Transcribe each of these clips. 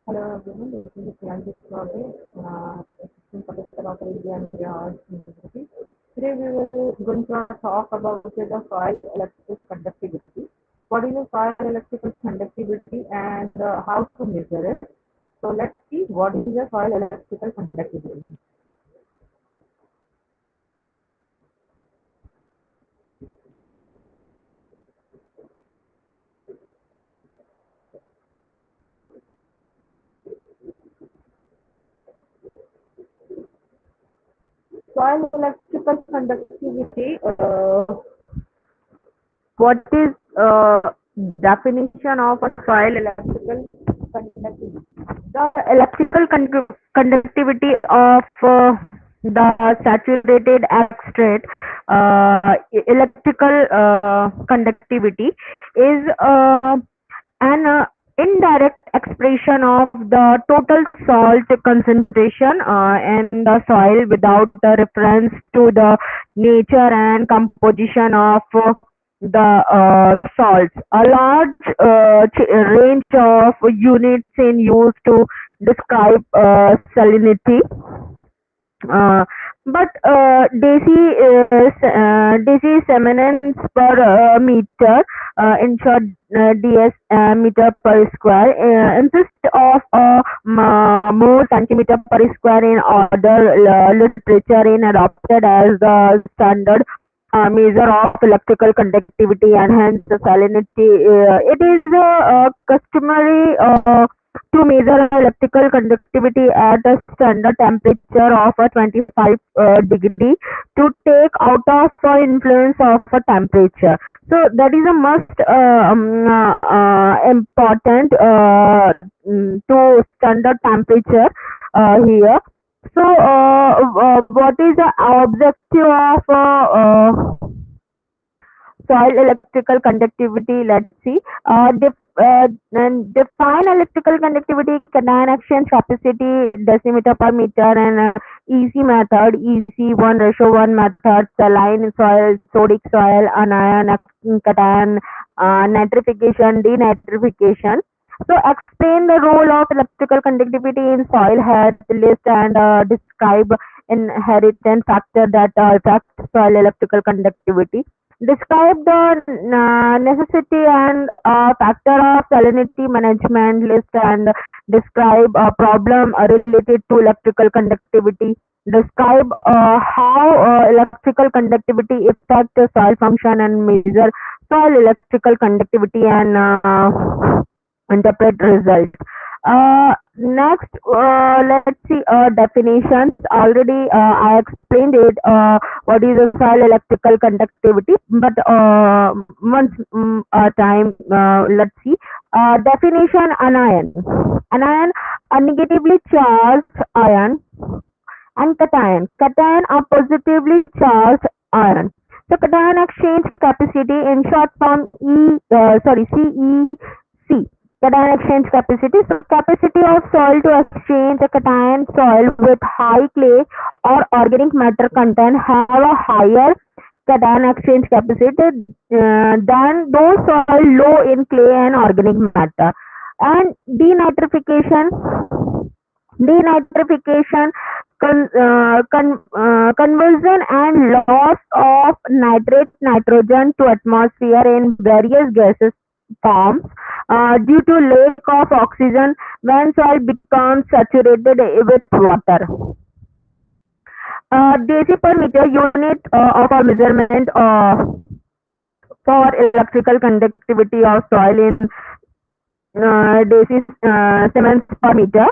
Hello everyone, this is Priyanka Chaudhary, Assistant Professor of India and University. Today we will going to talk about the soil electrical conductivity. What is the soil electrical conductivity and how to measure it? So let's see what is the soil electrical conductivity. Soil electrical conductivity. What is definition of a soil electrical conductivity? The electrical conductivity of the saturated extract electrical conductivity is an indirect expression of the total salt concentration in the soil without the reference to the nature and composition of the salts. A large range of units in use to describe salinity, uh, but Deci seminence per meter, in short ds meter per square, instead of more centimeter per square in other literature in adopted as the standard measure of electrical conductivity and hence the salinity. It is customary to measure electrical conductivity at a standard temperature of 25 degree to take out of influence of temperature. So that is a must important to standard temperature here. So what is the objective of soil electrical conductivity? Let's see. And define electrical conductivity, cation exchange capacity, decimeter per meter, and EC method, EC 1:1 method, saline soil, sodic soil, anion, cation, nitrification, denitrification. So explain the role of electrical conductivity in soil health, list and describe inheritance factor that affect soil electrical conductivity. Describe the necessity and factor of salinity management, list and describe a problem related to electrical conductivity. Describe how electrical conductivity affect the soil function and measure soil electrical conductivity and interpret results. Next, let's see definitions. Already, I explained it. What is a soil electrical conductivity? But once time, let's see. Definition: anion. Anion, a negatively charged ion, and cation. Cation, a positively charged ion. So cation exchange capacity, in short form, CEC. Cation exchange capacity. So capacity of soil to exchange a cation soil with high clay or organic matter content have a higher cation exchange capacity than those soil low in clay and organic matter. And denitrification, conversion and loss of nitrate nitrogen to atmosphere in various gases forms due to lack of oxygen when soil becomes saturated with water. Deci per meter unit of a measurement for electrical conductivity of soil in deci Siemens per meter.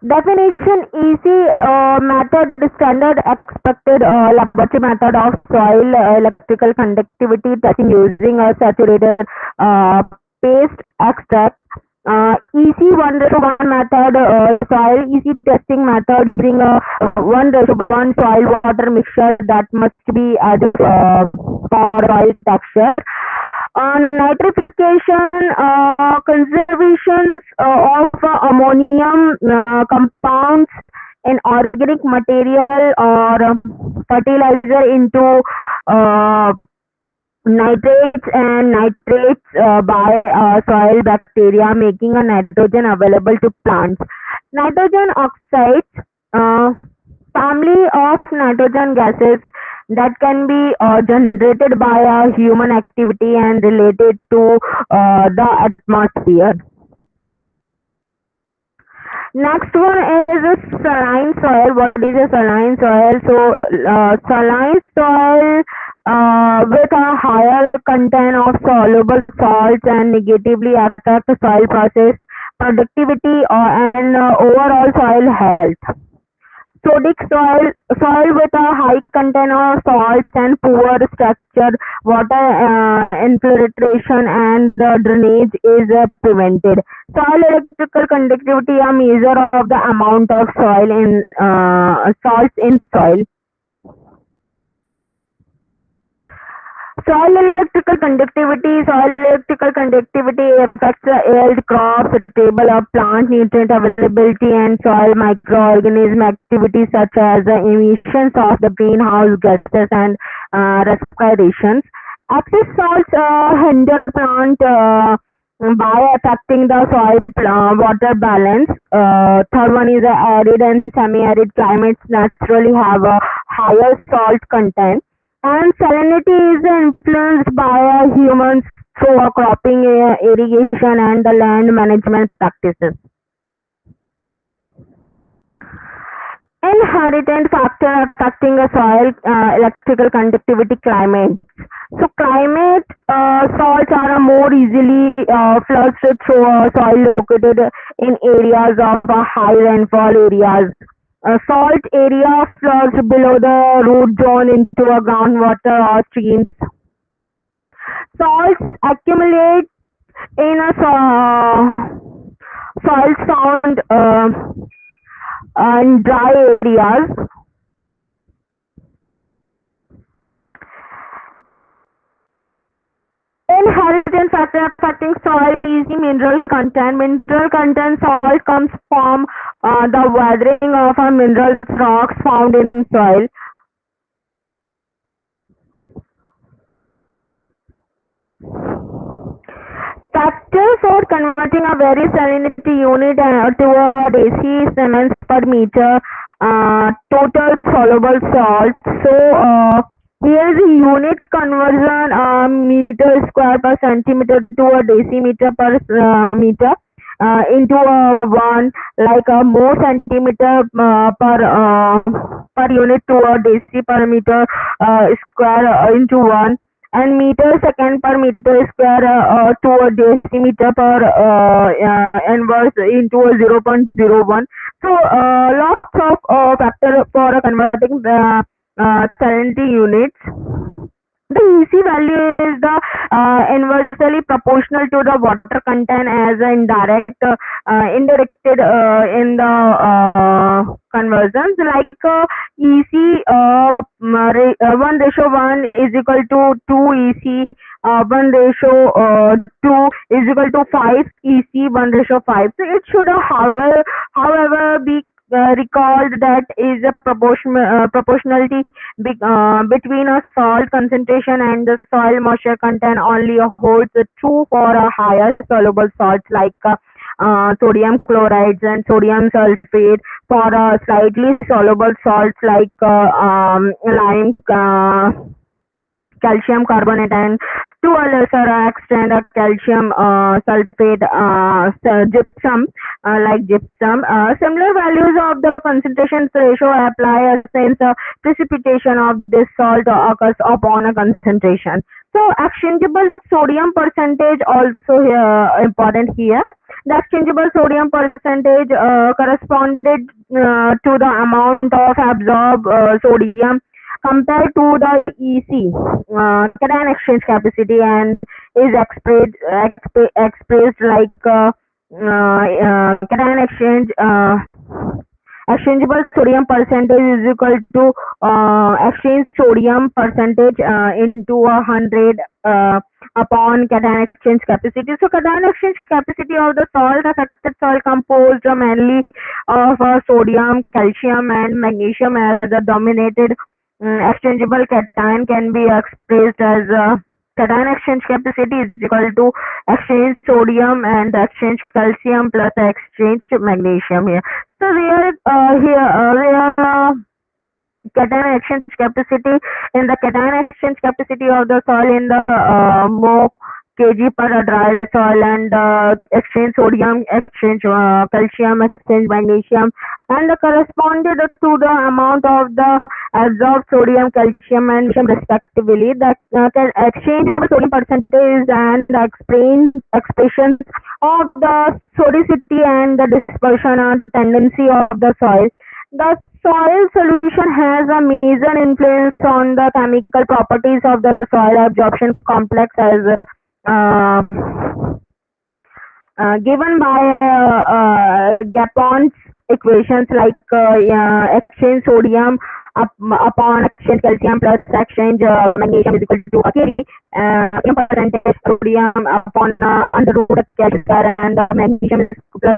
Definition: EC method, standard expected laboratory method of soil electrical conductivity testing using a saturated uh, paste extract. EC 1:1 method, soil EC testing method using a 1:1 soil water mixture that must be added for soil texture. Nitrification, conservation of ammonium compounds an organic material or fertilizer into uh, nitrates and nitrates by soil bacteria, making a nitrogen available to plants. Nitrogen oxides, uh, family of nitrogen gases that can be generated by a human activity and related to the atmosphere. Next one is a saline soil. What is a saline soil? So, saline soil with a higher content of soluble salts and negatively affect the soil process productivity and overall soil health. Sodic soil, soil with a high content of salts and poor structure, water infiltration and the drainage is prevented. Soil electrical conductivity, a measure of the amount of soil in salts in soil. Soil electrical conductivity affects the yield, crops, stable of plant nutrient availability, and soil microorganism activity such as the emissions of the greenhouse gases and respirations. Excess salts hinder plant by affecting the soil water balance. Third one is arid and semi-arid climates naturally have a higher salt content, and salinity is influenced by humans through cropping, irrigation, and the land management practices. Inherent factor affecting a soil electrical conductivity climate. So climate salts are more easily flushed through soil located in areas of high rainfall areas. Salt area floods below the root zone into a groundwater or streams. Salts accumulate in a soil sound in dry areas. Inheritance factor affecting soil is the mineral content. Mineral content salt comes from the weathering of a mineral rocks found in soil. Factor for converting a very salinity unit to a deci cements per meter total soluble salt. So here is a unit conversion meter square per centimeter to a decimeter per meter into a one, like a more centimeter per unit to a deci per meter square into one, and meter second per meter square to a decimeter per inverse into a 0.01. So lots of factor for converting the salinity units. The EC value is the inversely proportional to the water content as an indirected in the conversions, like EC 1:1 is equal to 2 EC 1:2 is equal to 5 EC 1:5. So it should however be recalled that is a proportionality between a salt concentration and the soil moisture content only holds true for a higher soluble salts like sodium chlorides and sodium sulfate. For slightly soluble salts like lime, calcium carbonate, and to a lesser extent calcium sulfate, gypsum, like gypsum. Similar values of the concentration ratio apply since precipitation of this salt occurs upon a concentration. So exchangeable sodium percentage also here important here. The exchangeable sodium percentage corresponded to the amount of absorbed sodium compared to the EC, cation exchange capacity, and is expressed like cation exchange exchangeable sodium percentage is equal to exchange sodium percentage into 100 upon cation exchange capacity. So cation exchange capacity of the soil, the affected soil composed mainly of sodium, calcium, and magnesium as the dominated exchangeable cation can be expressed as cation exchange capacity is equal to exchange sodium and exchange calcium plus exchange magnesium here. So cation exchange capacity in the cation exchange capacity of the soil in the mo kg per dry soil and exchange sodium, exchange calcium, exchange magnesium, and the corresponded to the amount of the absorbed sodium, calcium, and magnesium respectively. The exchange sodium percentage and the expression of the sodicity and the dispersion tendency of the soil. The soil solution has a major influence on the chemical properties of the soil absorption complex as uh, given by Gapon's equations like exchange sodium upon exchange calcium plus exchange magnesium is equal to kg in percentage sodium upon under root of K square and magnesium is plus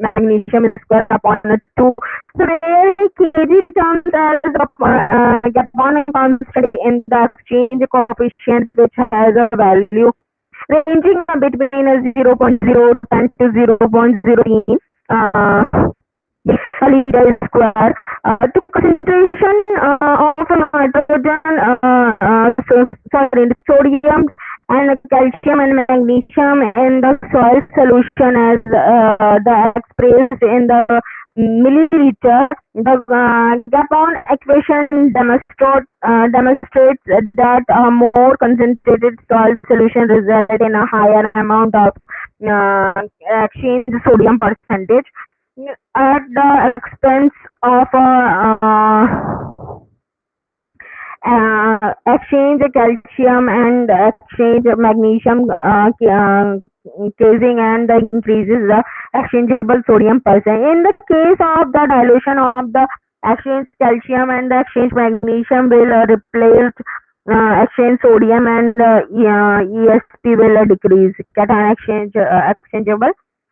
magnesium is square upon 2. So where kg terms as Gapon constant in the exchange coefficient which has a value ranging between 0.010 to 0.0 uh, liter square. To concentration of nitrogen, sorry, sodium and calcium and magnesium in the soil solution as the expressed in the milliliter. The Gapon equation demonstrates that a more concentrated soil solution results in a higher amount of exchange sodium percentage at the expense of exchange calcium and exchange magnesium casing and increases the exchangeable sodium percent. In the case of the dilution of the exchange calcium and the exchange magnesium will replace exchange sodium and ESP will decrease cation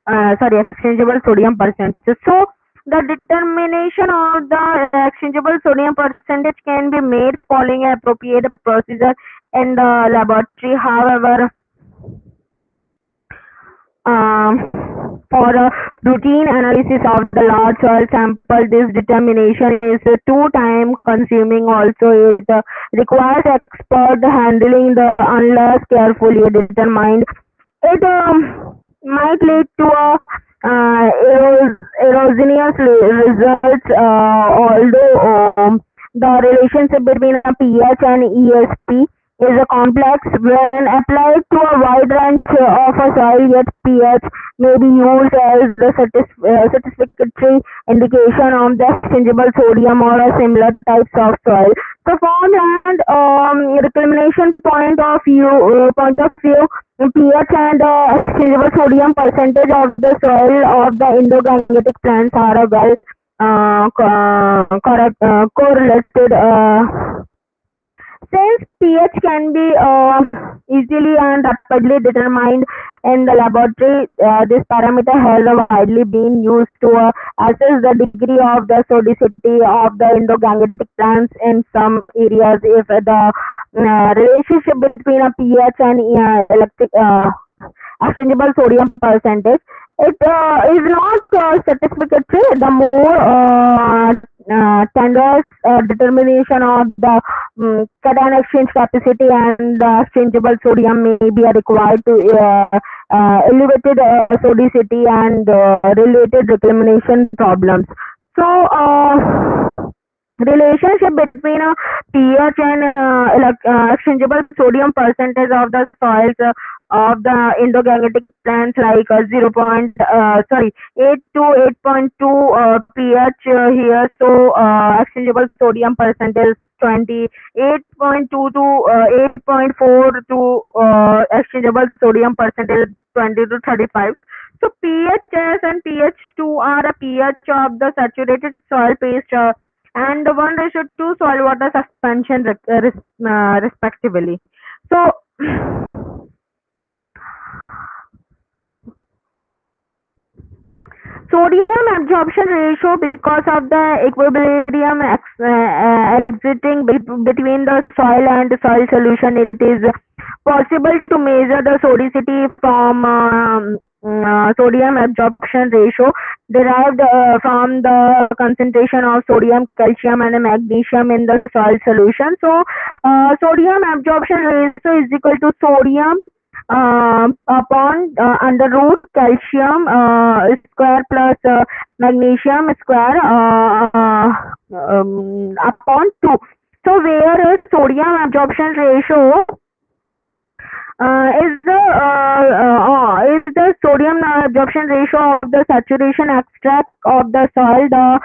exchangeable sodium percentage. So the determination of the exchangeable sodium percentage can be made following an appropriate procedure in the laboratory. However, for a routine analysis of the large soil sample, this determination is too time consuming. Also, it requires expert handling the unless carefully determined. It might lead to a erroneous results, although the relationship between a pH and ESP is a complex when applied to a wide range of a soil, yet pH may be used as the satisfactory indication of the exchangeable sodium or a similar types of soil. So from land reclamation point of view, pH and exchangeable sodium percentage of the soil of the endogangetic plants are a well correlated. Since pH can be easily and rapidly determined in the laboratory, this parameter has widely been used to assess the degree of the sodicity of the endogangetic plants in some areas. If the relationship between a pH and exchangeable sodium percentage, it is not satisfactory. The more tender determination of the cation exchange capacity and the exchangeable sodium may be required to elevated sodicity and related reclamation problems. So, relationship between a pH and exchangeable sodium percentage of the soils of the endogangetic plants like 8 to 8.2 pH here. So exchangeable sodium percentage 28.2 to 8.4 to exchangeable sodium percentage 20 to 35. So pHs and pH2 are a pH of the saturated soil paste and 1:2 soil water suspension respectively. So Sodium absorption ratio, because of the equilibrium existing between the soil and soil solution, it is possible to measure the sodicity from sodium absorption ratio derived from the concentration of sodium, calcium, and magnesium in the soil solution. So, sodium absorption ratio is equal to sodium upon under root calcium square plus magnesium square upon 2. So where sodium absorption ratio is the sodium absorption ratio of the saturation extract of the soil. The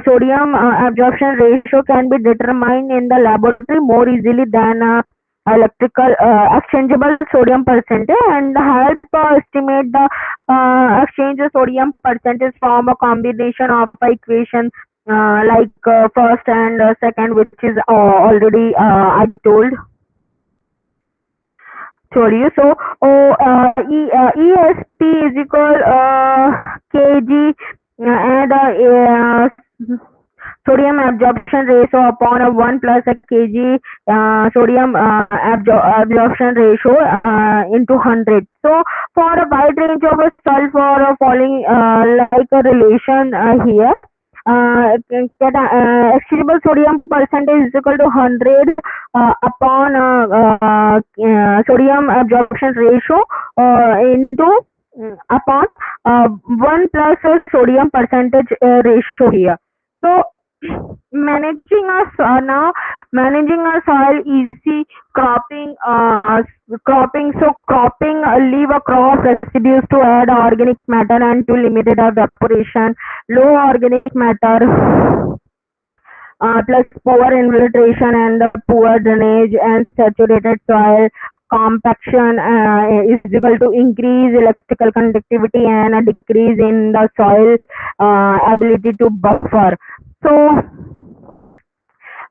sodium absorption ratio can be determined in the laboratory more easily than electrical exchangeable sodium percentage, and help estimate the exchange sodium percentage from a combination of equation like first and second, which is already I told you. So, ESP is equal kg and sodium absorption ratio upon a 1 plus a kg sodium absorption ratio into 100. So, for a wide range of sulfur following like a relation here. Exchangeable sodium percentage is equal to 100 upon sodium absorption ratio into upon 1 plus sodium percentage ratio here. So managing a soil easy cropping so cropping leave a crop residues to add organic matter and to limited evaporation, low organic matter plus poor infiltration and the poor drainage and saturated soil compaction is equal to increase electrical conductivity and a decrease in the soil ability to buffer. So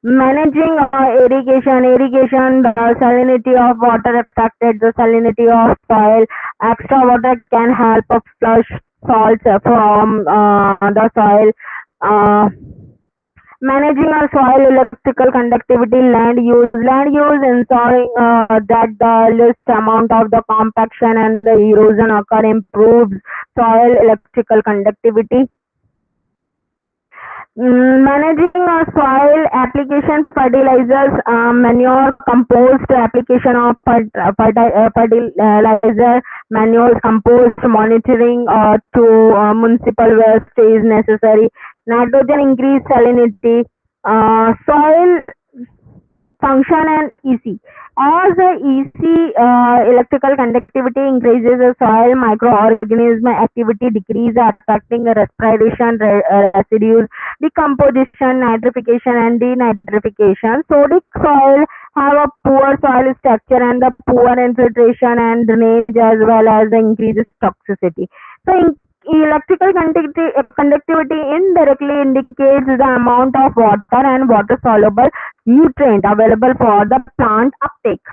managing irrigation, the salinity of water affected the salinity of soil. Extra water can help flush salts from the soil. uh, Managing our soil electrical conductivity, land use ensuring that the least amount of the compaction and the erosion occur improves soil electrical conductivity. Managing our soil application, fertilizers, manure, compost, application of fertilizer, manure, compost, monitoring to municipal waste is necessary. Nitrogen increase salinity, soil function and EC. As the EC electrical conductivity increases, the soil microorganism activity decreases, affecting the respiration residues, decomposition, nitrification, and denitrification. Sodic soil have a poor soil structure and the poor infiltration and drainage, as well as the increases toxicity. So, electrical conductivity indirectly indicates the amount of water and water soluble nutrient available for the plant uptake.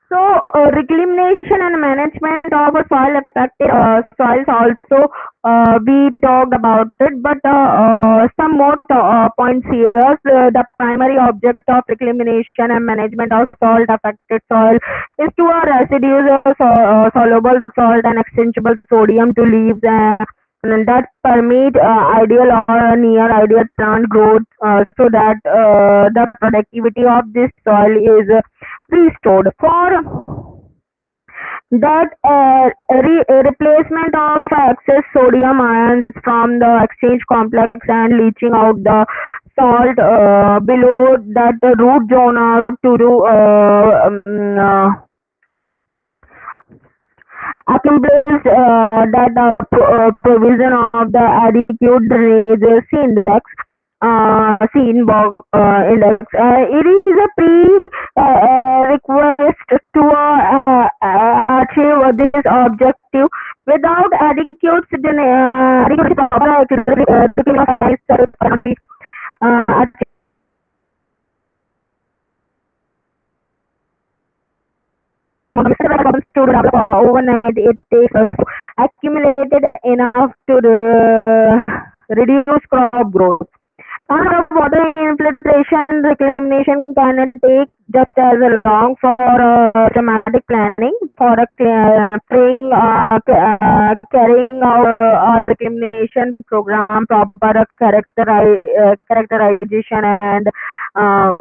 So, reclamation and management of soil affected soils also we talked about it, but some more points here. The primary object of reclamation and management of salt affected soil is to residues of soluble salt and exchangeable sodium to leaves and that permit ideal or near ideal plant growth, so that the productivity of this soil is restored. For that replacement of excess sodium ions from the exchange complex and leaching out the salt below that root zone to do accomplished that provision of the adequate drainage C index, C inbox index. It is a request to achieve this objective without adequate overnight. It takes accumulated enough to reduce crop growth. Water infiltration reclamation can take just as long for systematic planning for carrying out a reclamation program, proper characterization and uh,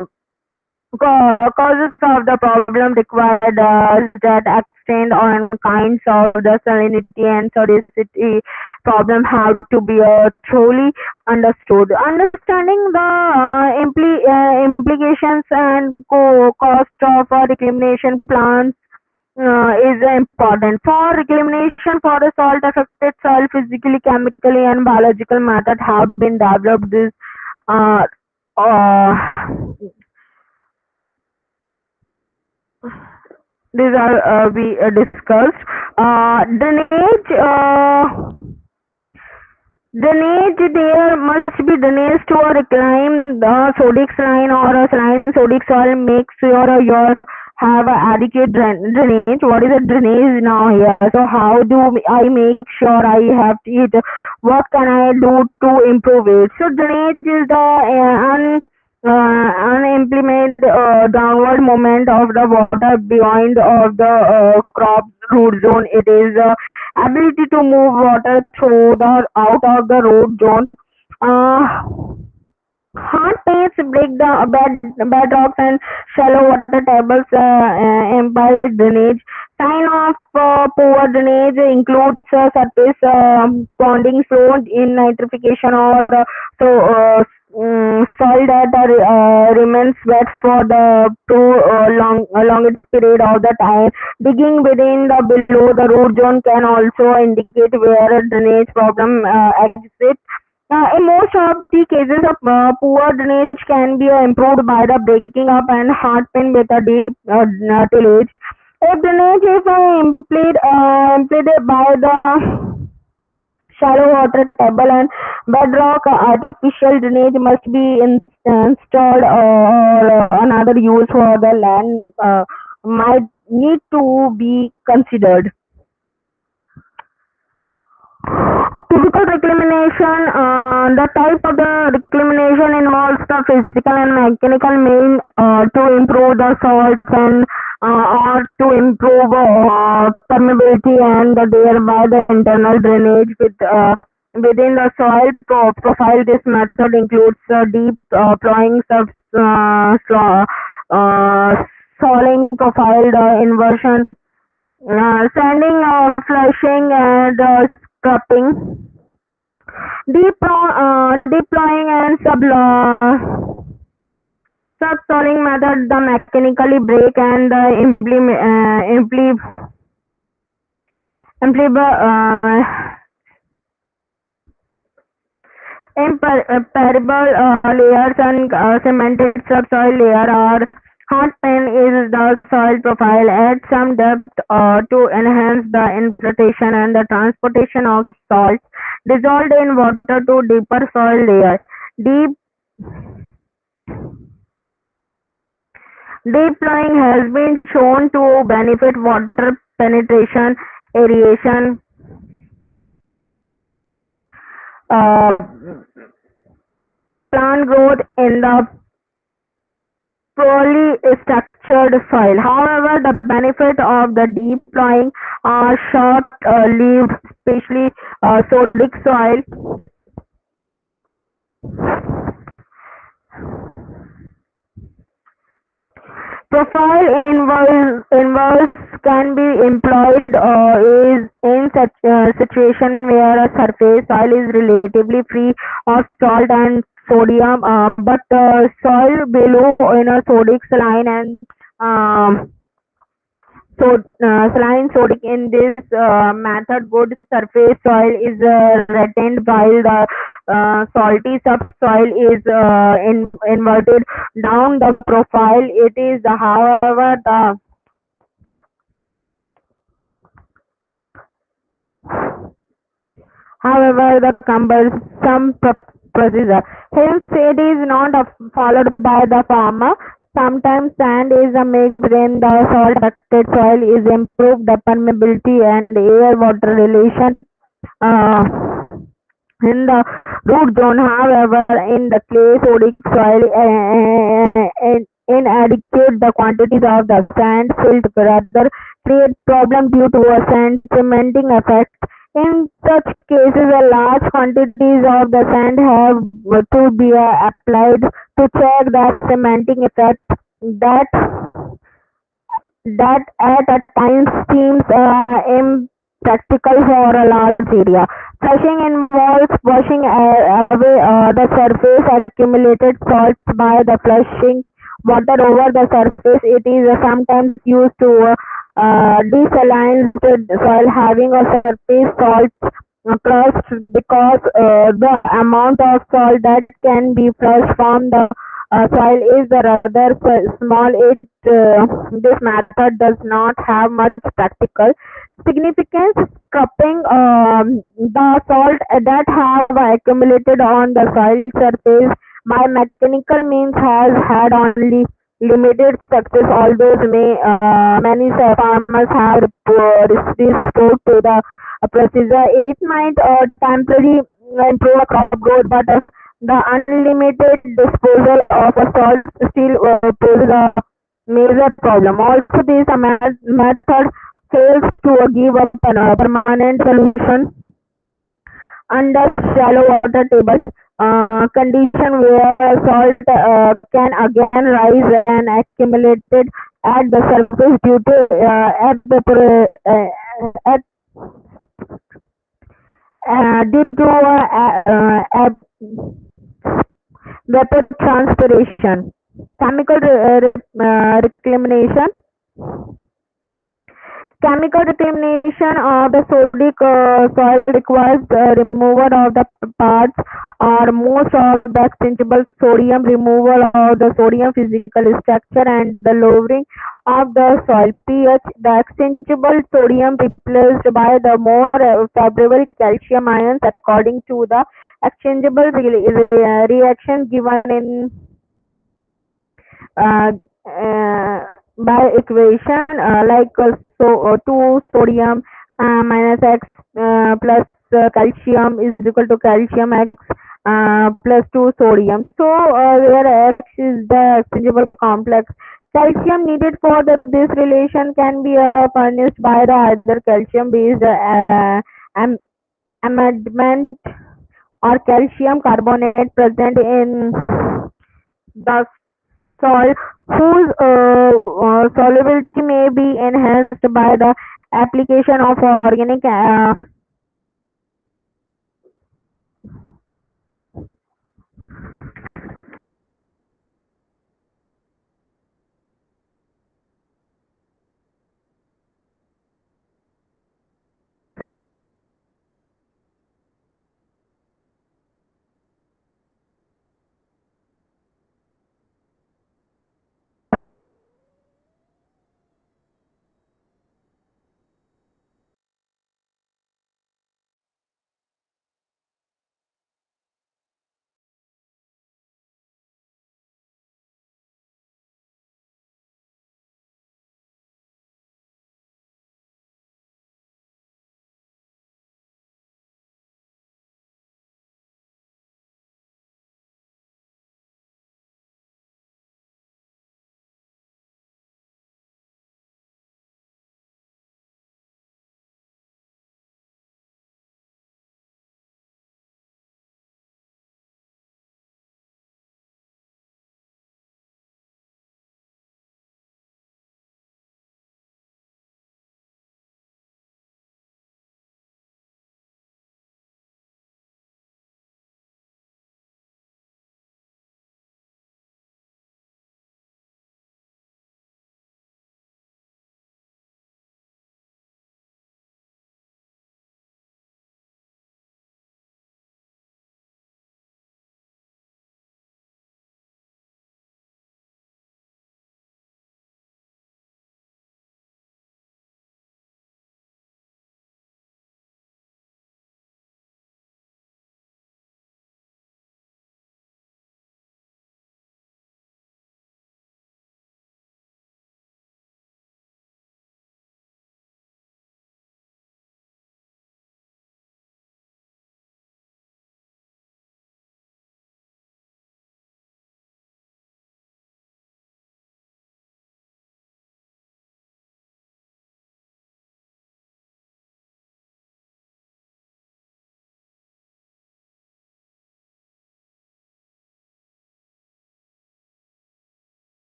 causes of the problem required that extend on kinds of the salinity and sodicity problem have to be truly understood. Understanding the implications and cost of reclamation plants is important. For reclamation for the salt affected soil, physically, chemically, and biological methods have been developed. Uh, uh, these are we discussed. Drainage. Drainage, there must be drainage to reclaim the sodic saline or a saline sodic soil. Make sure your have a adequate drainage. What is a drainage now here? So how do I make sure I have it? What can I do to improve it? So drainage is the unimplement downward movement of the water beyond of the crop root zone. It is ability to move water through the out of the root zone. Hard paints break the bedrocks and shallow water tables impede drainage. Sign of poor drainage includes surface ponding, flow in nitrification, or soil that remains wet for the longest period of the time. Digging within the below the root zone can also indicate where a drainage problem exists. In most of the cases of poor drainage can be improved by the breaking up and hard pin with a deep tillage. If drainage is impeded by the shallow water table and bedrock, artificial drainage must be installed or another use for the land might need to be considered. Physical reclamation, the type of the reclamation involves the physical and mechanical mean to improve the salts and or to improve permeability and thereby the internal drainage within the soil profile. This method includes deep plowing, soiling profile, inversion, sanding, flushing, and scrubbing. Deploying and subsoiling method, the mechanically break and the impermeable layers and cemented subsoil layer are hard pan is the soil profile at some depth to enhance the infiltration and the transportation of salts dissolved in water to deeper soil layer. Deep Deep plowing has been shown to benefit water penetration, aeration, uh, plant growth in the poorly structured soil. However, the benefit of the deep plowing are short-lived, especially sodic soil. Profile inverse can be employed is in such situation where a surface soil is relatively free of salt and sodium, but soil below in a sodic saline and um, so saline sodic. In this method, good surface soil is retained while the salty subsoil is inverted down the profile. It is, however, the cumbersome procedure. Hence, it is not followed by the farmer. Sometimes sand is mixed when the salt affected soil is improved the permeability and air water relation. Uh, in the root zone. However, in the clay sodic soil, inadequate the quantities of the sand silt rather create problem due to a sand cementing effect. In such cases, a large quantities of the sand have to be applied to check the cementing effect that that at a time seems impractical for a large area. Flushing involves washing away the surface accumulated salts by the flushing water over the surface. It is sometimes used to desaline the soil having a surface salt crust because the amount of salt that can be flushed from the soil is rather small. This method does not have much practical significance. Scrubbing the salt that have accumulated on the soil surface by mechanical means has had only limited success, although many farmers have restored to the procedure. It might temporarily improve a crop growth, but the unlimited disposal of a salt still poses a major problem. Also, this method fails to give a permanent solution under shallow water table condition where salt can again rise and accumulated at the surface due to at, due to evapotranspiration. Chemical reclamation. Chemical reclamation of the sodic soil requires the removal of the parts or most of the exchangeable sodium, removal of the sodium physical structure, and the lowering of the soil pH. The exchangeable sodium replaced by the more favorable calcium ions according to the exchangeable reaction given in uh, uh, by equation like 2 sodium minus x plus calcium is equal to calcium x plus 2 sodium. So where x is the exchangeable complex, calcium needed for this relation can be furnished by the either calcium based am- amendment or calcium carbonate present in the soil, whose solubility may be enhanced by the application of organic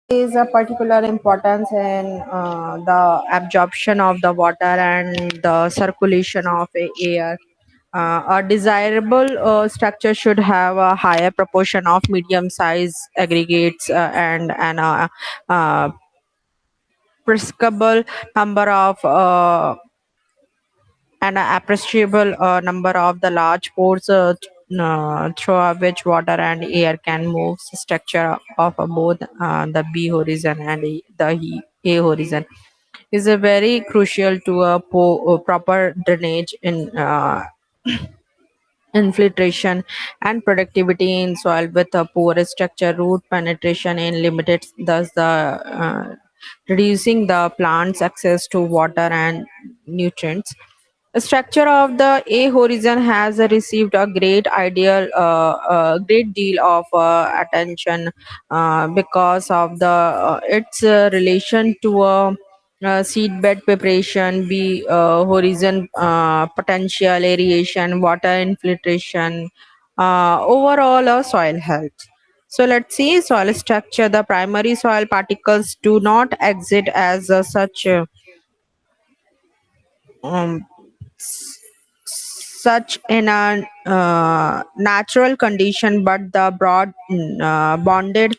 Is a particular importance in the absorption of the water and the circulation of air. A desirable structure should have a higher proportion of medium size aggregates and uh, prescribable number of and an appreciable number of the large pores through which water and air can move. Structure of both the B horizon and the A horizon is a very crucial to a proper drainage in infiltration and productivity in soil with a poor structure root penetration in limited, thus the reducing the plant's access to water and nutrients. The structure of the A horizon has received a great deal of attention because of the its relation to seedbed preparation, B horizon potential aeration, water infiltration, overall soil health. So let's see soil structure. The primary soil particles do not exit as um, such in a natural condition, but the bonded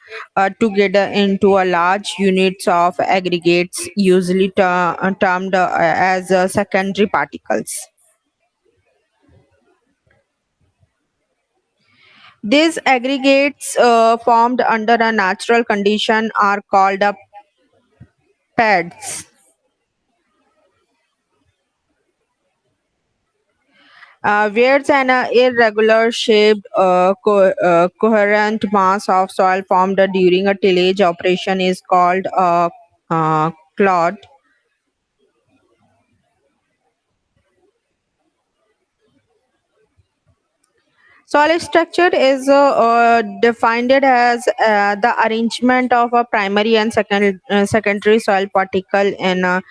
together into a large units of aggregates, usually termed as secondary particles. These aggregates formed under a natural condition are called pads. Whereas an irregular shaped coherent mass of soil formed during a tillage operation is called a clod. Soil structure is defined as the arrangement of a primary and secondary soil particle in a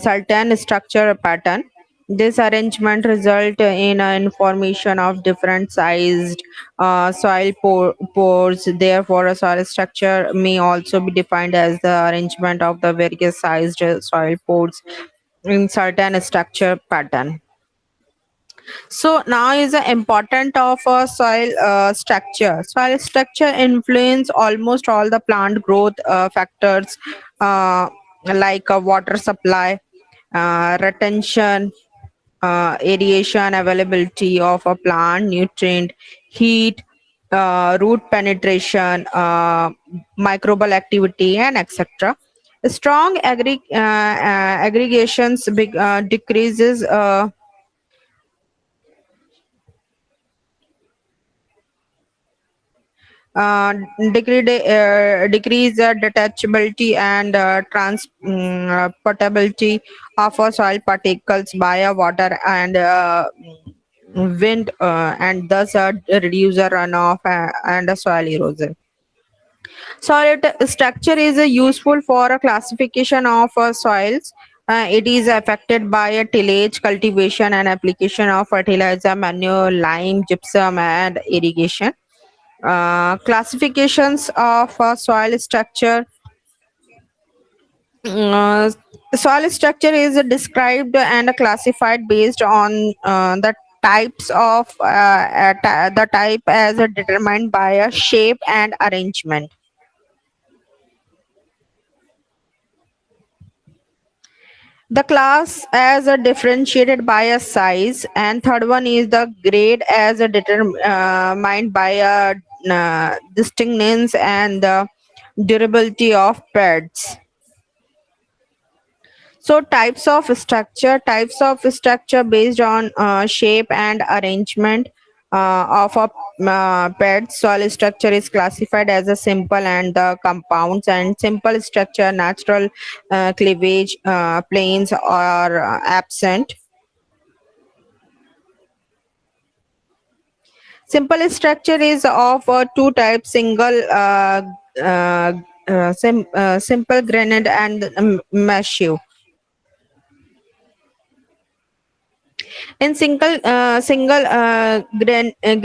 certain structure pattern. This arrangement result in information of different sized soil pores. Therefore, a soil structure may also be defined as the arrangement of the various sized soil pores in certain structure pattern. So now is the important of soil structure. Soil structure influence almost all the plant growth factors like water supply, retention, aeration, availability of a plant nutrient, heat, root penetration, microbial activity, and etc. Strong aggregations decreases uh, decrease the detachability and transportability of soil particles by water and wind, and thus reduce the runoff and soil erosion. Solid structure is useful for a classification of soils. It is affected by a tillage, cultivation, and application of fertilizer, manure, lime, gypsum, and irrigation. Classifications of soil structure. Uh, Soil structure is described and classified based on the types of the type as determined by a shape and arrangement. The class as a differentiated by a size, and third one is the grade as a determined by a distinctness and the durability of pads. So types of structure based on shape and arrangement of a pad. Solid structure is classified as a simple and the compounds, and simple structure, natural cleavage, planes are absent. Simple structure is of two types: uh, simple granite and massive. In single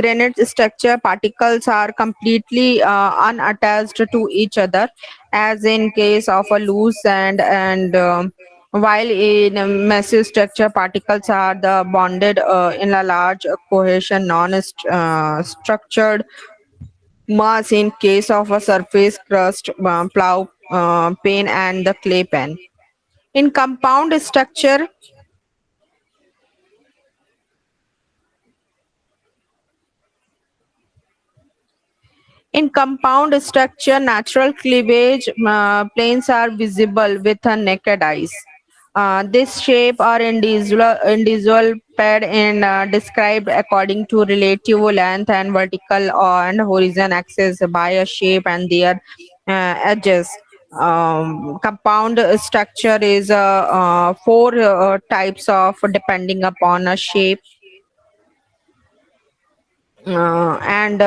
granite structure, particles are completely unattached to each other, as in case of a loose sand. And while in a massive structure, particles are the bonded in a large cohesion, non-structured mass. In case of a surface crust, plow pane, and the clay pan. In compound structure, natural cleavage planes are visible with a naked eyes. This shape are individual paired and described according to relative length and vertical and horizontal axis by a shape and their edges. Compound structure is four types of depending upon a shape and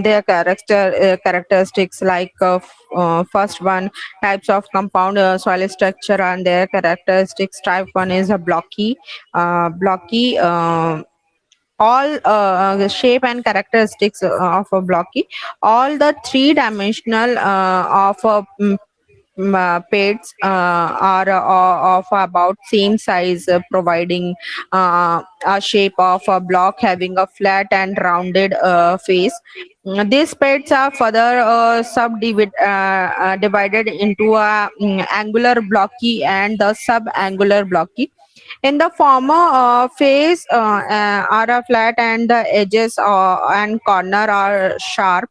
their characteristics like first one, types of compound soil structure and their characteristics. Type one is a blocky all the shape and characteristics of a blocky, all the three-dimensional of a pets are of about same size, providing a shape of a block having a flat and rounded face. These pets are further divided into a angular blocky and the subangular blocky. In the former face are a flat and the edges and corner are sharp,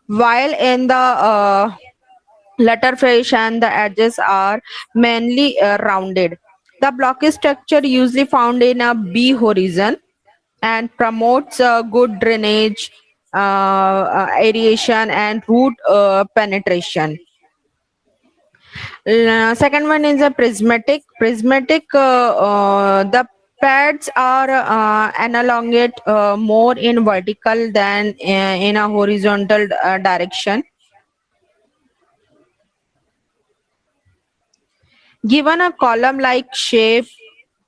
while in the later and the edges are mainly rounded. The blocky structure usually found in a B horizon and promotes good drainage, aeration, and root penetration. Second one is a prismatic. The pads are elongate more in vertical than in a horizontal direction. Given a column-like shape,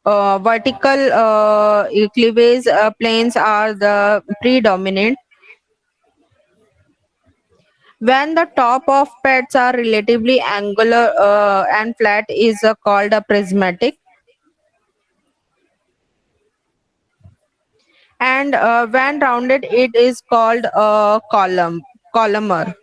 vertical cleavage planes are the predominant. When the top of pads are relatively angular and flat, is called a prismatic, and when rounded, it is called a columnar.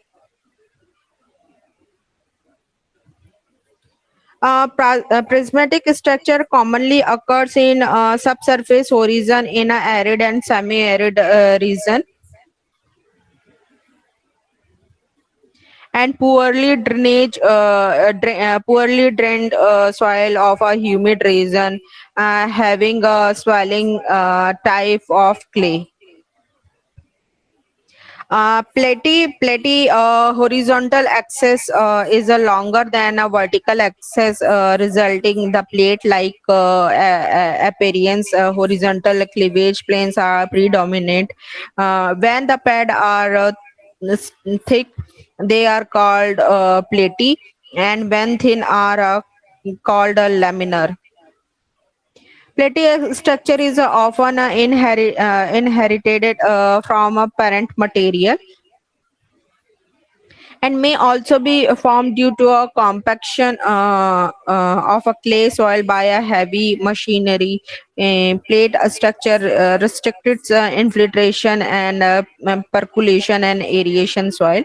Prismatic structure commonly occurs in subsurface horizon in a arid and semi-arid region, and poorly drained soil of a humid region having a swelling type of clay. Platy horizontal axis is longer than a vertical axis, resulting the plate-like appearance. Horizontal cleavage planes are predominant. When the pad are s- thick, they are called platy, and when thin are called laminar. Platy structure is often inherited from a parent material and may also be formed due to a compaction of a clay soil by a heavy machinery. Plate structure restricted infiltration and percolation and aeration soil.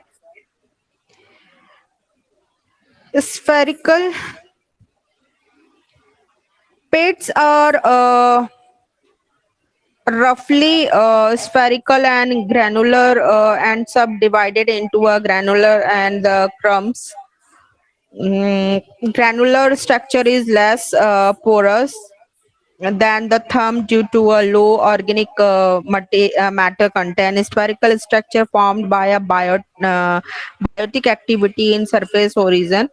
Spherical pits are roughly spherical and granular and subdivided into a granular and the crumbs. Granular structure is less porous than the thumb due to a low organic matter content. Spherical structure formed by a biotic activity in surface horizon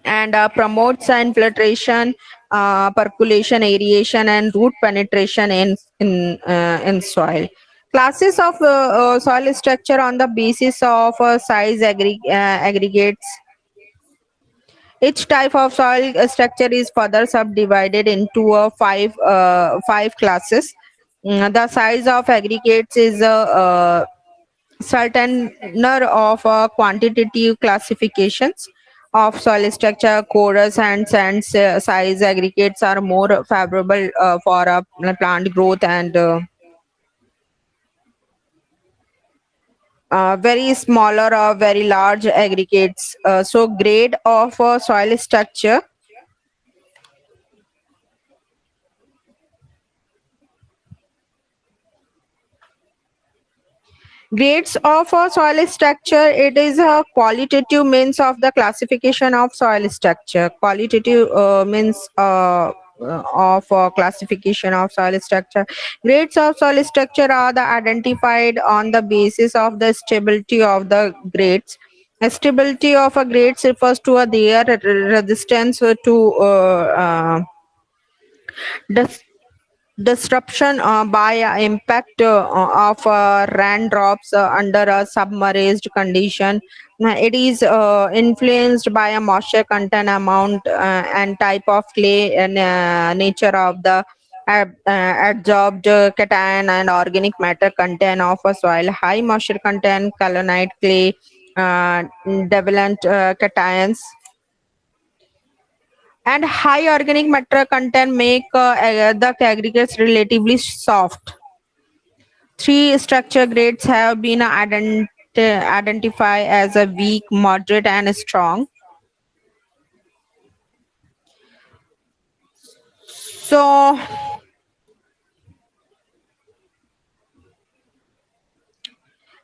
and promotes infiltration, percolation, aeration, and root penetration in soil. Classes of soil structure on the basis of size aggregates Each type of soil structure is further subdivided into five classes. The size of aggregates is certain of quantitative classifications of soil structure. Coarse and sand size aggregates are more favorable for plant growth, and very smaller or very large aggregates. So grade of soil structure. Grades of soil structure, it is a qualitative means of the classification of soil structure. Qualitative means of classification of soil structure. Grades of soil structure are the identified on the basis of the stability of the grades. Stability of a grades refers to their resistance to dis- disruption by impact of raindrops under a submerged condition. It is influenced by a moisture content amount and type of clay and nature of the adsorbed cation and organic matter content of a soil. High moisture content, colonite clay, uh, developed cations, and high organic matter content make the aggregates relatively soft. Three structure grades have been identified as a weak, moderate, and strong. So,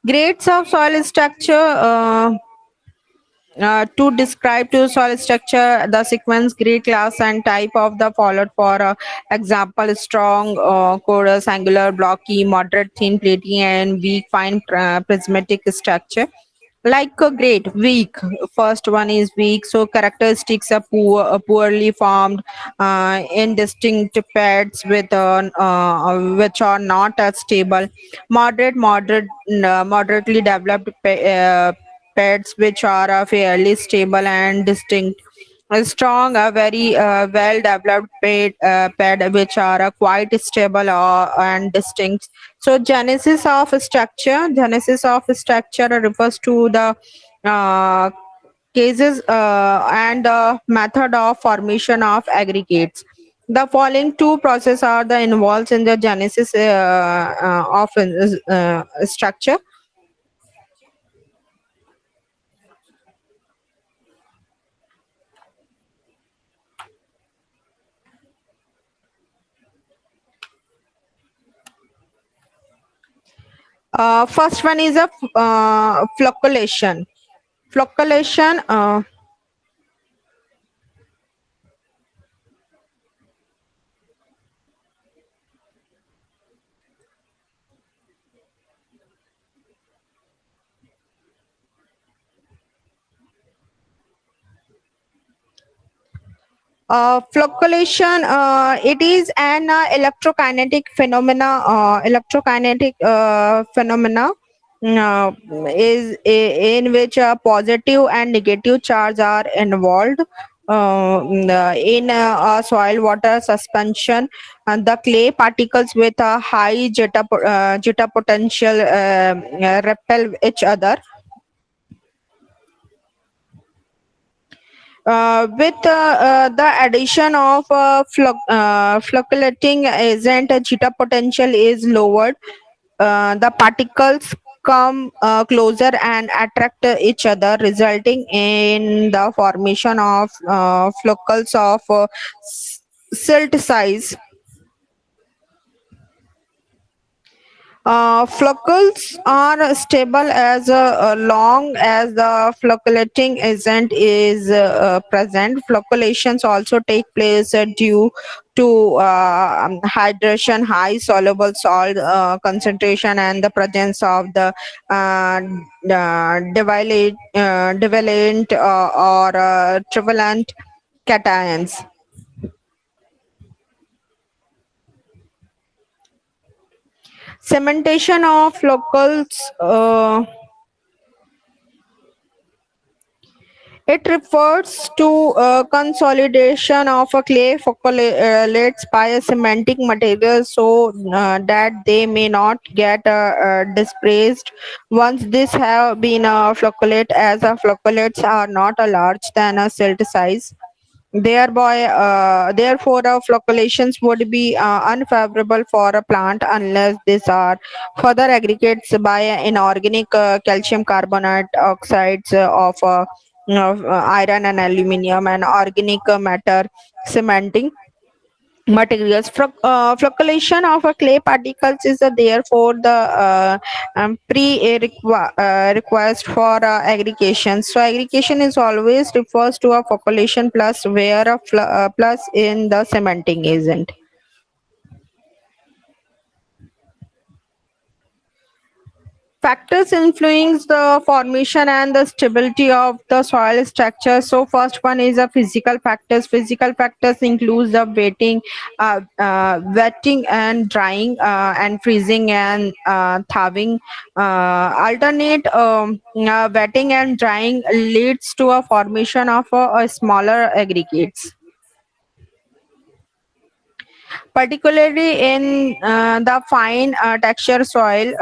grades of soil structure. To describe to soil structure, the sequence, grade, class, and type of the followed for example: strong, porous, angular, blocky, moderate, thin, platy, and weak, fine, prismatic structure. Like a great weak, first one is weak, so characteristics are poorly formed, indistinct pads which are not as stable. Moderately developed pads which are fairly stable and distinct. A strong, a very well developed pad which are quite stable and distinct. So genesis of structure refers to the uh, cases and method of formation of aggregates. The following two processes are the involved in the genesis of structure. First one is a flocculation. Flocculation. Flocculation, it is an electrokinetic phenomena uh, in which positive and negative charge are involved in a soil water suspension, and the clay particles with a high zeta potential repel each other. With the addition of flocculating agent, zeta potential is lowered. The particles come closer and attract each other, resulting in the formation of floccles of silt size. Floccles are stable as long as the flocculating agent is present. Flocculations also take place due to hydration, high soluble salt concentration, and the presence of the divalent or trivalent cations. Cementation of locals. It refers to consolidation of a clay foccolates by a cementing material so that they may not get displaced once these have been flocculate, as flocculates are not large than a silt size. Therefore, flocculations would be unfavorable for a plant unless these are further aggregates by inorganic calcium carbonate oxides of iron and aluminium and organic matter cementing materials. Flocculation of a clay particles is therefore the request for aggregation. So aggregation is always refers to a flocculation plus where a plus in the cementing agent. Factors influence the formation and the stability of the soil structure. So first one is the physical factors. Physical factors includes the wetting and drying and freezing and thawing. Alternate wetting and drying leads to a formation of a smaller aggregates, particularly in the fine texture soil.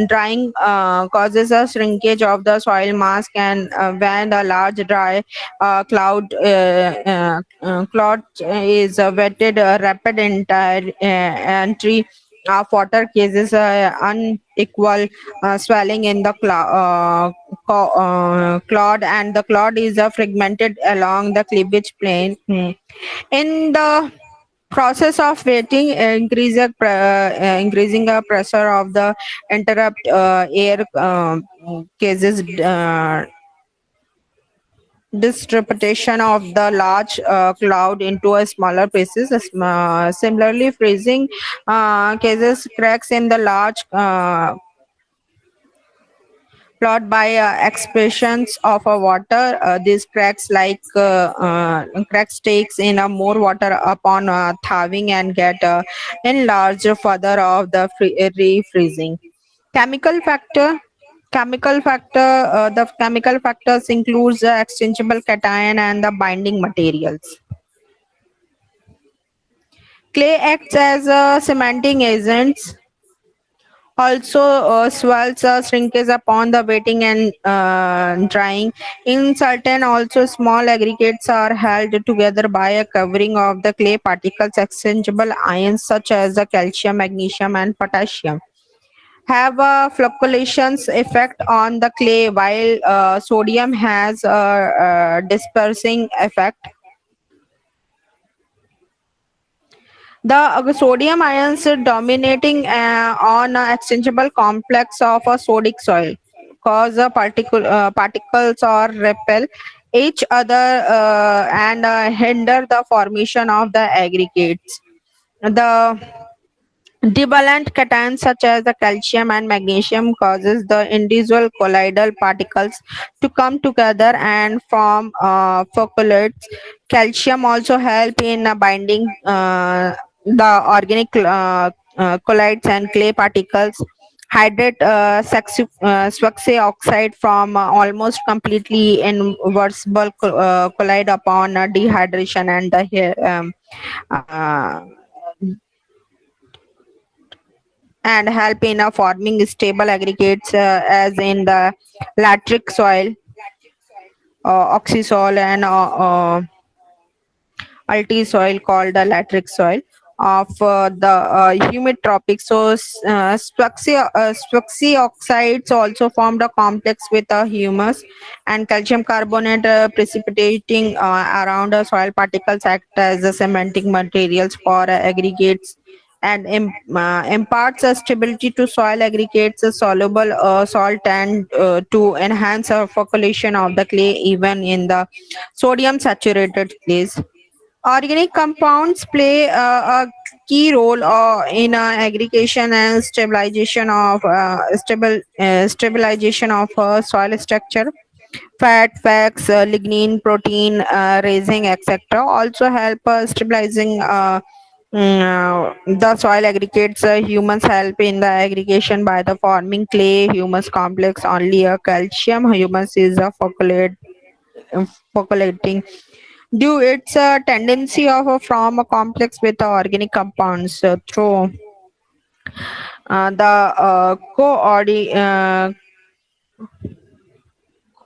Drying causes a shrinkage of the soil mass, and when the large dry cloud is wetted, rapid entry of water causes unequal swelling in the cloud, and the cloud is fragmented along the cleavage plane. In the process of wetting, increasing the pressure of the interrupt air cases distribution of the large cloud into a smaller pieces. Similarly, freezing cases cracks in the large plot by expressions of a water. These cracks cracks takes in a more water upon thawing and get enlarged further of the refreezing. Chemical factor. The chemical factors includes the exchangeable cation and the binding materials. Clay acts as a cementing agents, also swells shrinkage upon the wetting and drying. In certain also small aggregates are held together by a covering of the clay particles. Exchangeable ions such as the calcium, magnesium and potassium have a fluctuations effect on the clay, while sodium has a dispersing effect. The sodium ions dominating on a exchangeable complex of a sodic soil cause a particles or repel each other and hinder the formation of the aggregates. The divalent cations such as the calcium and magnesium causes the individual colloidal particles to come together and form foccolates. Calcium also help in binding the organic colloids and clay particles. Hydrate Swaxe oxide from almost completely inversible collide upon dehydration and the uh, and help in forming stable aggregates as in the lateric soil, oxysol and ulti soil called the lateric soil of the humid tropics. So Swaxy oxides also formed a complex with humus and calcium carbonate precipitating around soil particles act as the cementing materials for aggregates and imparts a stability to soil aggregates, a soluble salt, and to enhance the flocculation of the clay even in the sodium saturated clays. Organic compounds play a key role in aggregation and stabilization of soil structure. Fat, wax, lignin, protein, raising, etc. also help stabilizing the soil aggregates. Humans help in the aggregation by the forming clay humus complex. Only a calcium humus is a flocculate percolating due its tendency of a form a complex with organic compounds through the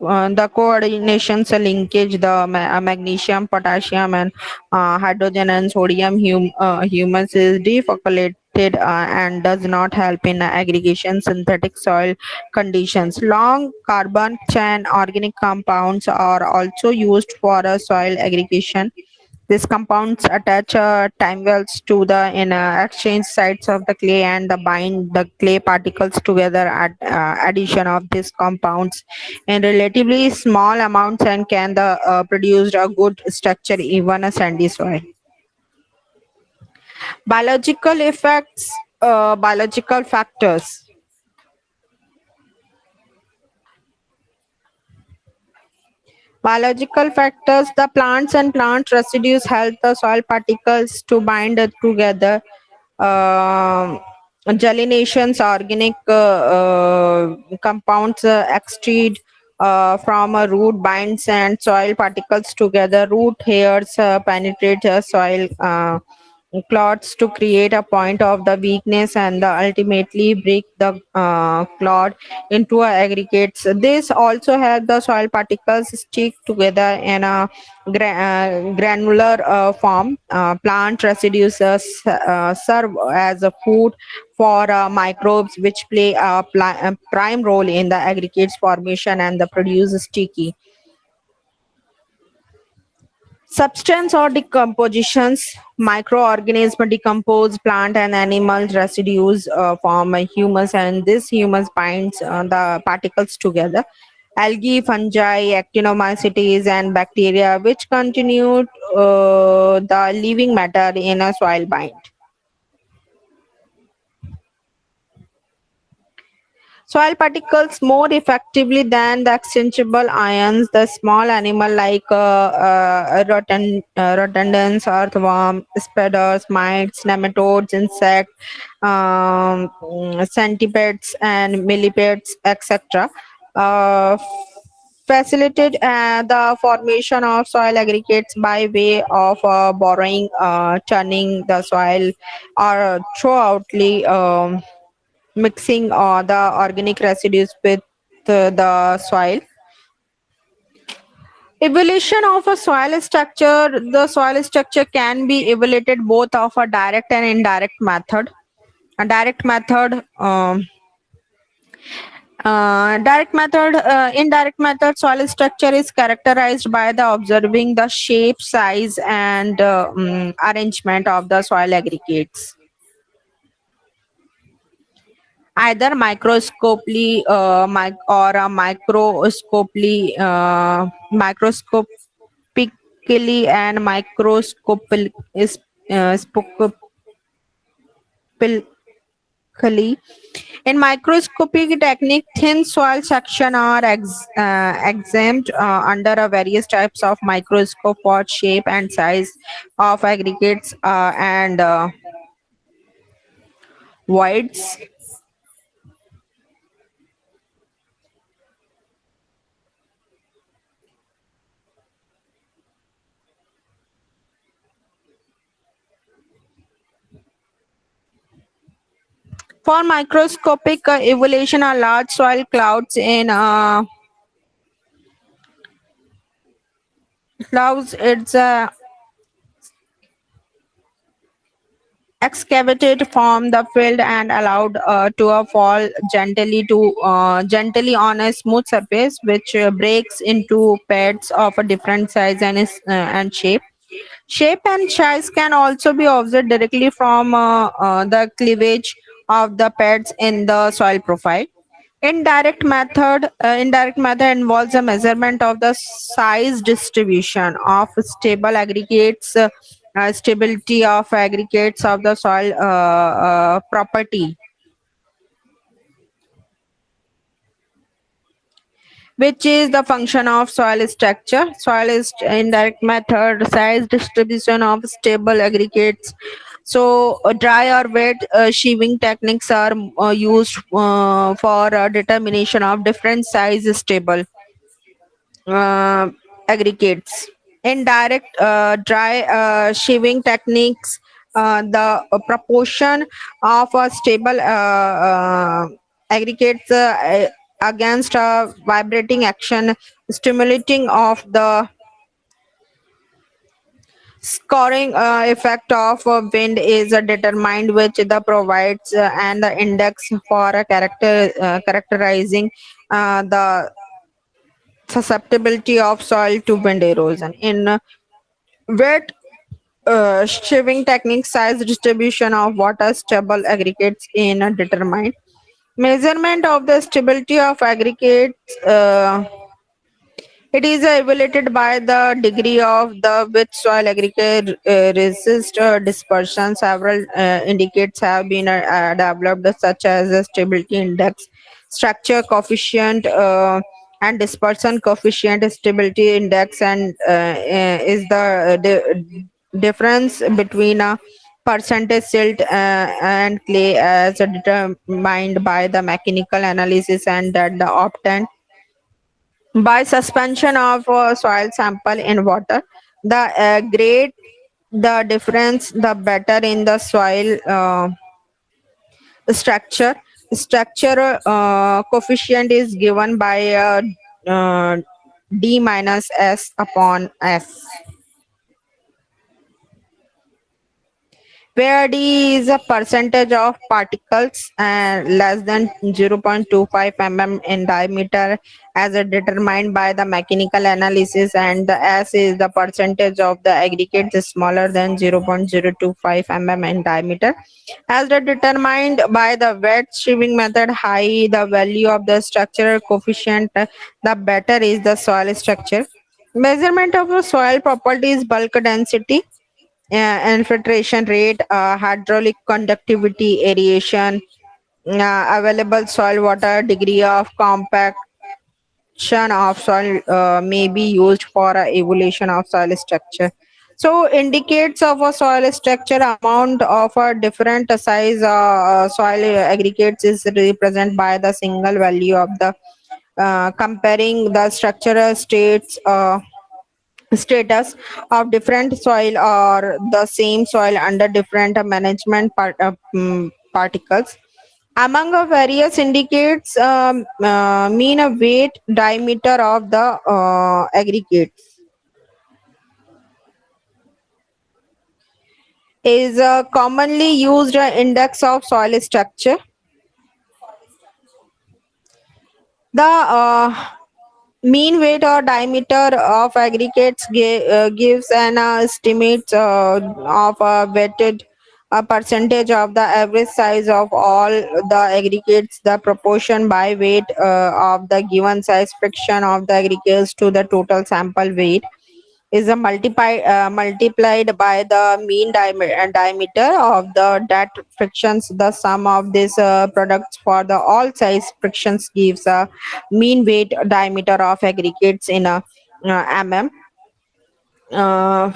the coordinations linkage the magnesium potassium and hydrogen and sodium humus is defocylated and does not help in aggregation synthetic soil conditions. Long carbon chain organic compounds are also used for soil aggregation. These compounds attach time wells to the inner exchange sites of the clay and the bind the clay particles together. At addition of these compounds in relatively small amounts and can produce a good structure even a sandy soil. Biological effects, biological factors. Biological factors, the plants and plant residues help the soil particles to bind together. Um Gelinations, organic compounds extruded from a root binds and soil particles together. Root hairs penetrate soil clots to create a point of the weakness and ultimately break the clot into aggregates. This also helps the soil particles stick together in a granular form. Plant residues serve as a food for microbes which play a prime role in the aggregates formation and the produce sticky substance or decompositions. Microorganisms decompose plant and animal residues form a humus, and this humus binds the particles together. Algae, fungi, actinomycetes, and bacteria, which continue the living matter in a soil bind. Soil particles more effectively than the exchangeable ions. The small animal like rodents, earthworm, spiders, mites, nematodes, insects, centipedes, and millipedes, etc. Uh, Facilitate the formation of soil aggregates by way of borrowing, turning the soil, or throughoutly. Mixing the organic residues with the soil. Evaluation of a soil structure. The soil structure can be evaluated both of a direct and indirect method. A indirect method soil structure is characterized by the observing the shape, size, and arrangement of the soil aggregates either microscopically or a microscopically and microscopically. In microscopic technique, thin soil section are examined under a various types of microscope for shape and size of aggregates and voids. For microscopic evaluation, are large soil clouds in clouds. It's excavated from the field and allowed to fall gently on a smooth surface, which breaks into pads of a different size and shape. Shape and size can also be observed directly from the cleavage of the pads in the soil profile. Indirect method involves a measurement of the size distribution of stable aggregates, stability of aggregates of the soil property, which is the function of soil structure. Soil is indirect method, size distribution of stable aggregates. So, dry or wet sheaving techniques are used for determination of different size stable uh, aggregates. In direct dry sheaving techniques, the proportion of a stable aggregates against a vibrating action stimulating of the scoring effect of wind is determined, which the provides and the index for a characterizing the susceptibility of soil to wind erosion. In wet sheaving technique, size distribution of water stable aggregates in determined. Measurement of the stability of aggregates. It is evaluated by the degree of the which soil aggregate resist dispersion. Several indicates have been developed, such as the stability index, structure coefficient, and dispersion coefficient. Stability index and is the difference between a percentage silt and clay as determined by the mechanical analysis, and that the obtained by suspension of soil sample in water. The great the difference, the better in the soil structure. Structure coefficient is given by uh, d minus s upon s, where d is a percentage of particles less than 0.25 mm in diameter as determined by the mechanical analysis, and the s is the percentage of the aggregates smaller than 0.025 mm in diameter as determined by the wet sheaving method. High the value of the structural coefficient, the better is the soil structure. Measurement of the soil properties: bulk density, infiltration rate, hydraulic conductivity, aeration, available soil water, degree of compaction of soil may be used for evaluation of soil structure. So indicates of a soil structure: amount of a different size soil aggregates is represented by the single value of the comparing the structural status of different soil or the same soil under different management particles. Among the various indicates mean a weight diameter of the aggregates is a commonly used index of soil structure. The mean weight or diameter of aggregates gives an estimate of a weighted a percentage of the average size of all the aggregates. The proportion by weight of the given size friction of the aggregates to the total sample weight is a multiplied by the mean diameter of the that frictions. The sum of these products for the all size frictions gives a mean weight diameter of aggregates in a mm. uh,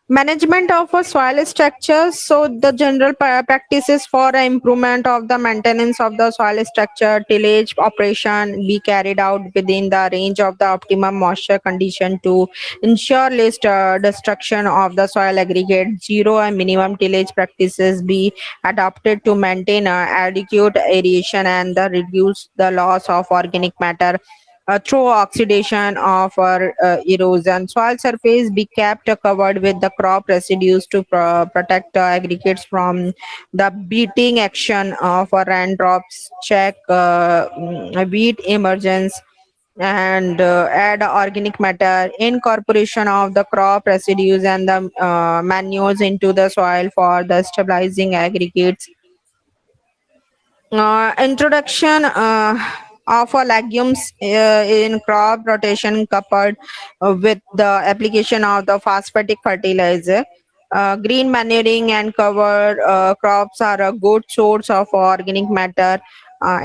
Management of a soil structure. So the general practices for improvement of the maintenance of the soil structure: tillage operation be carried out within the range of the optimum moisture condition to ensure least destruction of the soil aggregate. Zero and minimum tillage practices be adopted to maintain adequate aeration and reduce the loss of organic matter through oxidation or erosion. Soil surface be kept covered with the crop residues to protect aggregates from the beating action of raindrops. Check weed emergence and add organic matter. Incorporation of the crop residues and the manures into the soil for the stabilizing aggregates. Introduction of legumes in crop rotation coupled with the application of the phosphatic fertilizer. Green manuring and cover crops are a good source of organic matter.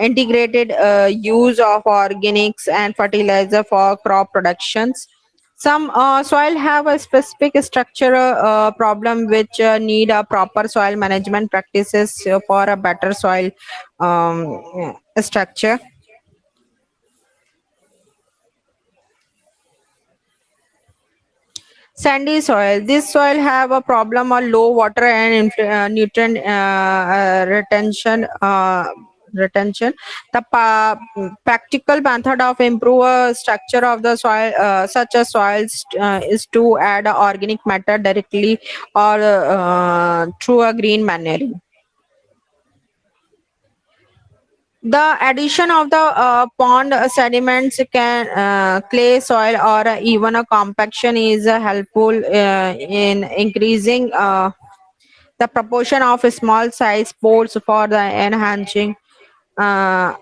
Integrated use of organics and fertilizer for crop productions. Some soil have a specific structural problem which need a proper soil management practices for a better soil structure. Sandy soil. This soil have a problem of low water and nutrient retention. Retention. The practical method of improve structure of the soil, such as soils, is to add organic matter directly or through a green manuring. The addition of the pond sediments, can clay soil or even a compaction is helpful in increasing the proportion of small size pores for the enhancing uh,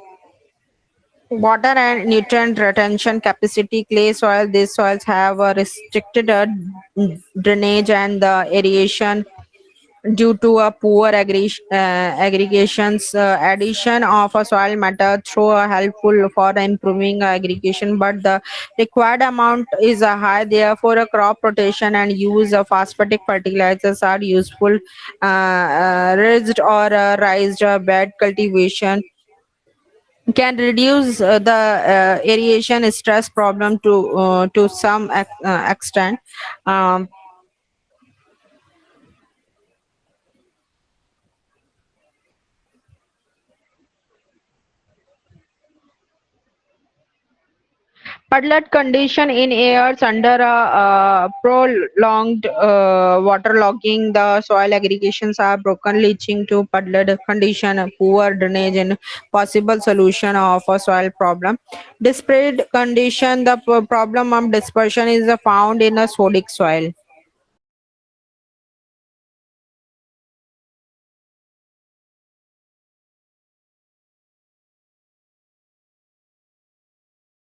water and nutrient retention capacity. Clay soil, these soils have a restricted drainage and the aeration due to a poor aggregations. Addition of a soil matter through a helpful for improving aggregation, but the required amount is high. Therefore, a crop rotation and use of phosphatic fertilizers are useful. Raised or raised bed cultivation can reduce the aeration stress problem to some extent. Um, Puddled condition in areas under prolonged waterlogging, the soil aggregations are broken, leaching to puddled condition, poor drainage, and possible solution of a soil problem. Disparate condition, the problem of dispersion is found in a sodic soil.